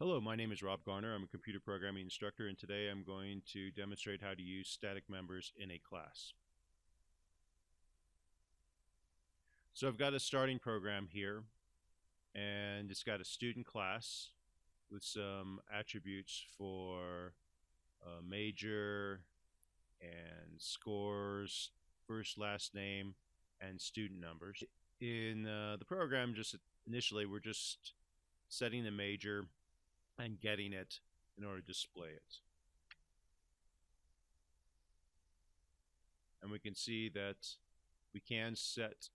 Hello, my name is Rob Garner. I'm a computer programming instructor, and today I'm going to demonstrate how to use static members in a class. So I've got a starting program here, and it's got a student class with some attributes for major and scores, first, last name, and student numbers. In the program, just initially, we're just setting the major and getting it in order to display it. And we can see that we can set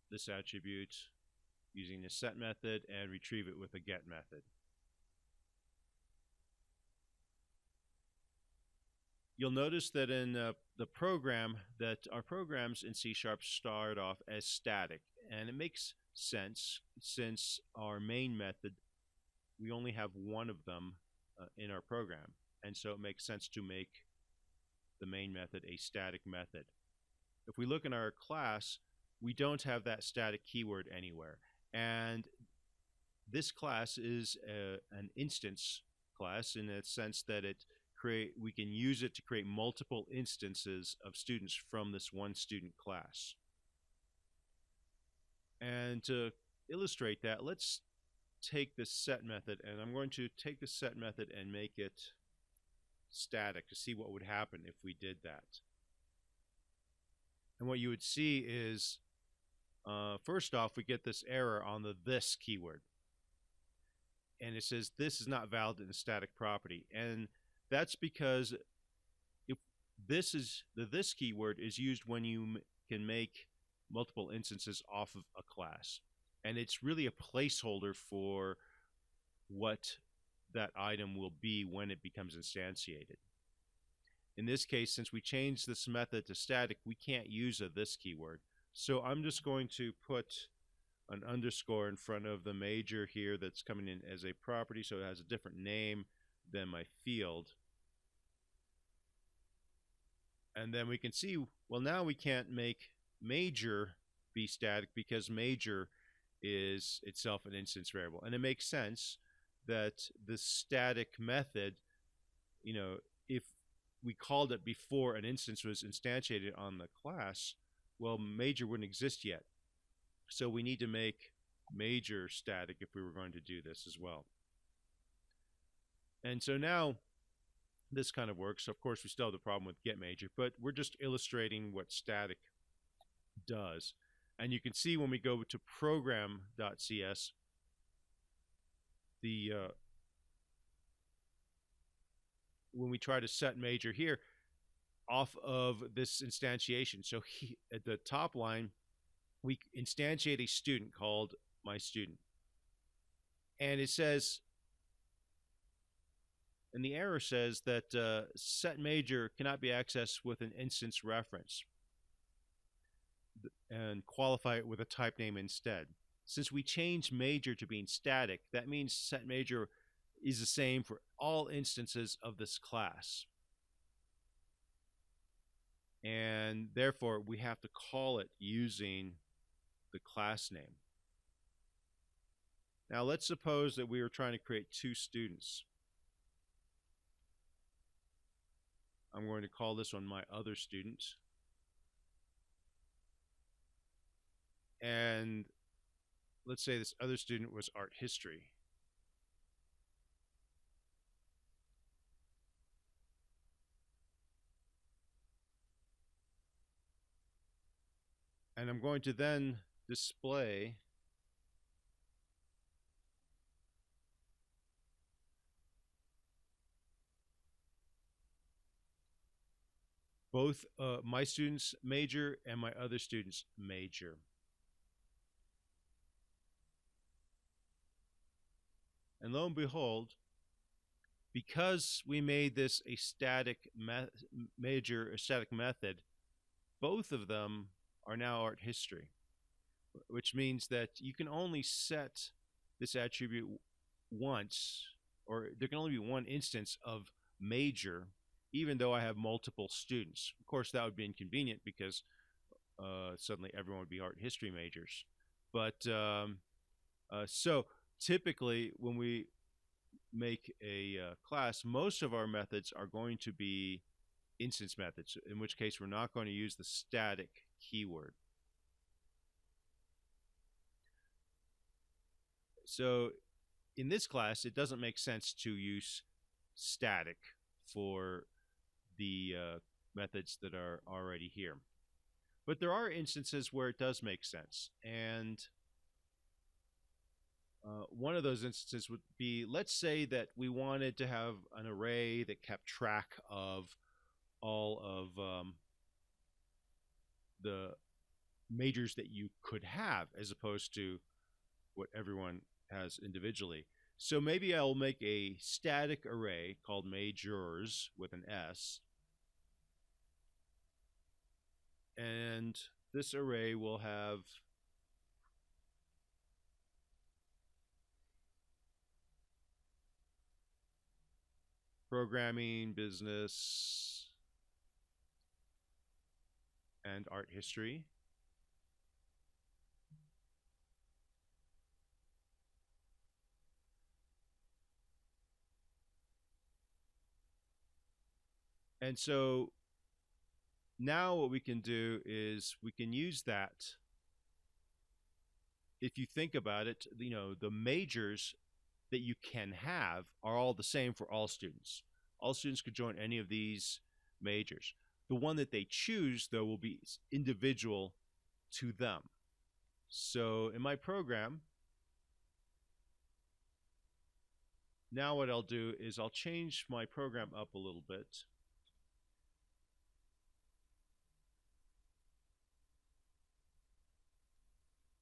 this attribute using the set method and retrieve it with a get method. You'll notice that in the program that our programs in C# start off as static, and it makes sense since our main method, we only have one of them in our program, and so it makes sense to make the main method a static method. If we look in our class, we don't have that static keyword anywhere, and this class is an instance class in the sense that we can use it to create multiple instances of students from this one student class. And to illustrate that, let's take this set method, and I'm going to take the set method and make it static to see what would happen if we did that. And what you would see is first off, we get this error on the this keyword, and it says this is not valid in a static property, and that's because if this keyword is used when you can make multiple instances off of a class, and it's really a placeholder for what that item will be when it becomes instantiated. In this case, since we changed this method to static, we can't use this keyword. So I'm just going to put an underscore in front of the major here that's coming in as a property, so it has a different name than my field. And then we can see, well, now we can't make major be static because major is itself an instance variable. And it makes sense that the static method, if we called it before an instance was instantiated on the class, well, major wouldn't exist yet. So we need to make major static if we were going to do this as well. And so now this kind of works. Of course, we still have the problem with get major, but we're just illustrating what static does. And you can see when we go to program.cs, when we try to set major here off of this instantiation. So at the top line, we instantiate a student called my student. And it says, and the error says that set major cannot be accessed with an instance reference, and qualify it with a type name instead. Since we changed major to being static, that means set major is the same for all instances of this class. And therefore, we have to call it using the class name. Now, let's suppose that we were trying to create two students. I'm going to call this one my other student. And let's say this other student was art history. And I'm going to then display both my student's major and my other student's major. And lo and behold, because we made this a static static method, both of them are now art history, which means that you can only set this attribute once, or there can only be one instance of major, even though I have multiple students. Of course, that would be inconvenient because suddenly everyone would be art history majors. But so typically when we make a class, most of our methods are going to be instance methods, in which case we're not going to use the static keyword. So in this class, it doesn't make sense to use static for the methods that are already here. But there are instances where it does make sense. And one of those instances would be, let's say that we wanted to have an array that kept track of all of the majors that you could have, as opposed to what everyone has individually. So maybe I'll make a static array called majors with an S. And this array will have programming, business, and art history. And so now what we can do is we can use that. If you think about it, the majors that you can have are all the same for all students. All students could join any of these majors. The one that they choose, though, will be individual to them. So in my program, now what I'll do is I'll change my program up a little bit.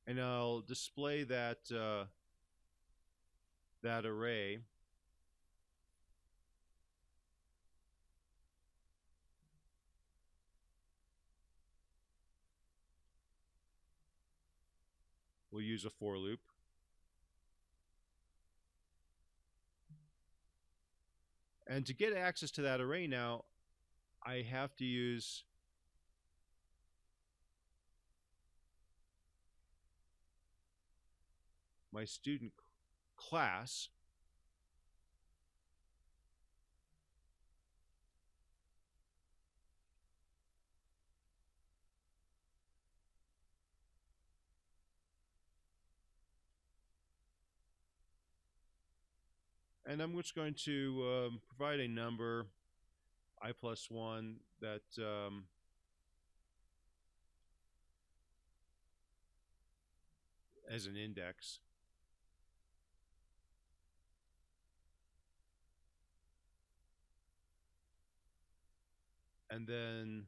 And I'll display that that array we'll use a for loop. And to get access to that array now, I have to use my student class. And I'm just going to provide a number, I+1, that as an index. And then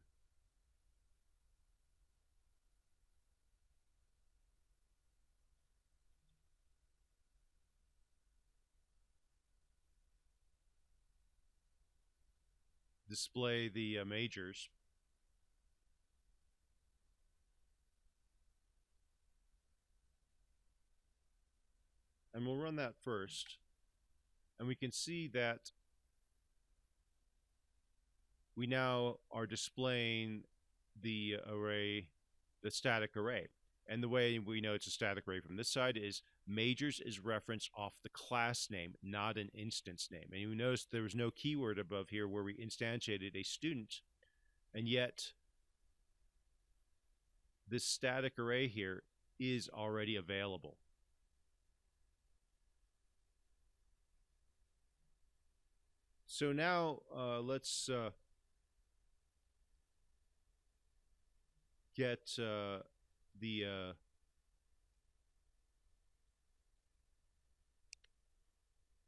display the majors. And we'll run that first. And we can see that we now are displaying the array, the static array. And the way we know it's a static array from this side is majors is referenced off the class name, not an instance name. And you notice there was no keyword above here where we instantiated a student. And yet this static array here is already available. So now let's get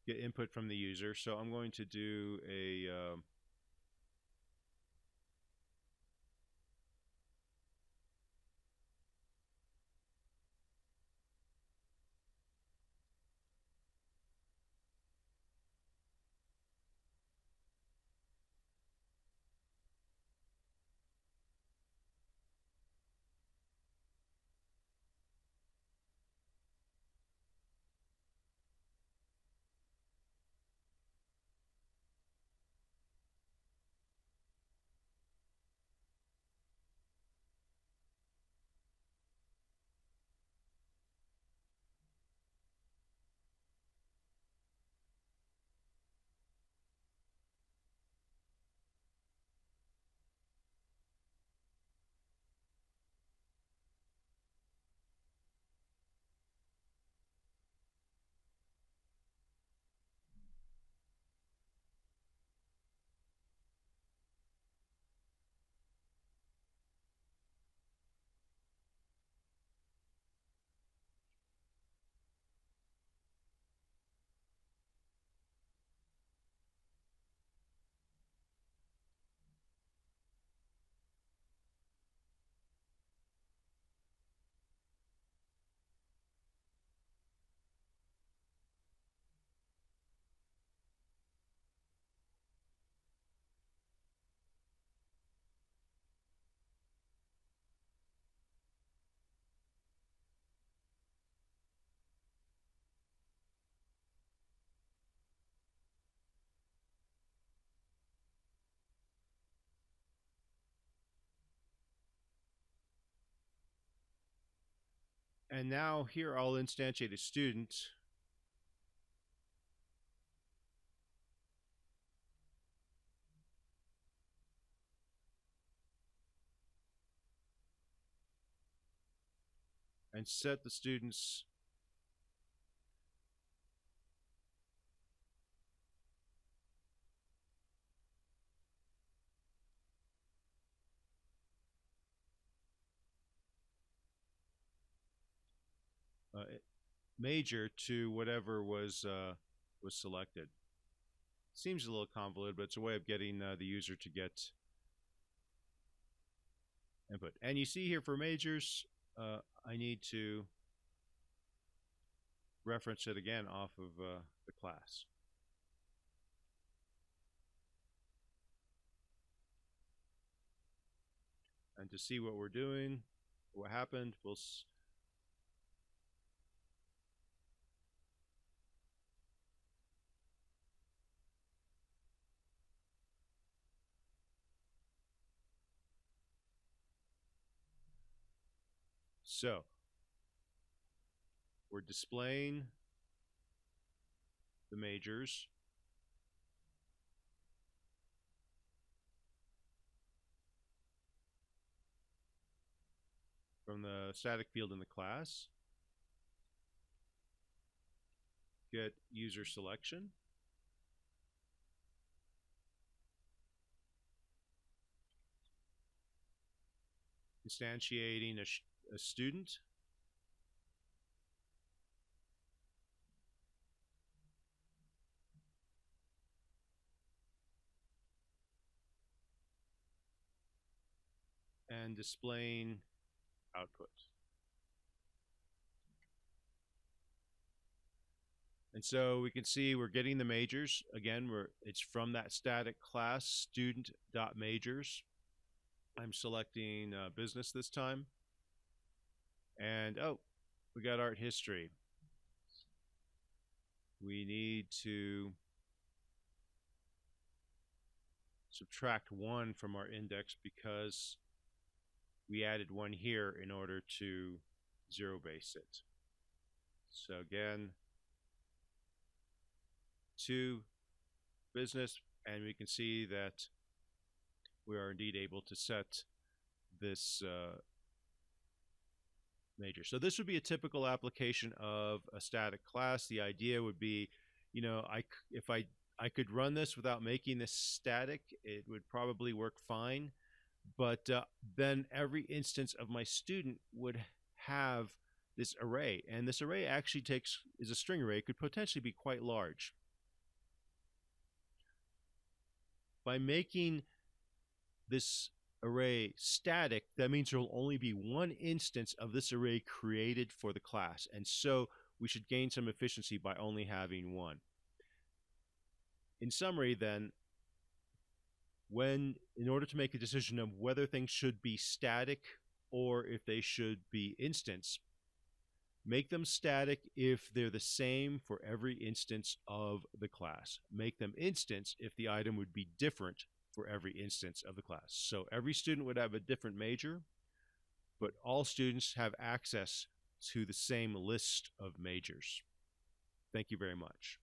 get input from the user. So I'm going to do a And now here I'll instantiate a student. And set the student's major to whatever was selected. Seems a little convoluted, but it's a way of getting the user to get input. And you see here for majors, I need to reference it again off of the class. And to see what we're doing, what happened, we'll so we're displaying the majors. From the static field in the class, get user selection. Instantiating a student. And displaying output. And so we can see we're getting the majors. Again, it's from that static class, student.majors. I'm selecting business this time. And oh, we got art history. We need to subtract 1 from our index because we added 1 here in order to zero base it. So again, to business, and we can see that we are indeed able to set this major. So this would be a typical application of a static class. The idea would be, you know, if I could run this without making this static, it would probably work fine. But then every instance of my student would have this array, and this array actually is a string array. It could potentially be quite large. By making this array static, that means there will only be 1 instance of this array created for the class, and so we should gain some efficiency by only having 1. In summary, then, in order to make a decision of whether things should be static or if they should be instance, make them static if they're the same for every instance of the class. Make them instance if the item would be different for every instance of the class. So every student would have a different major, but all students have access to the same list of majors. Thank you very much.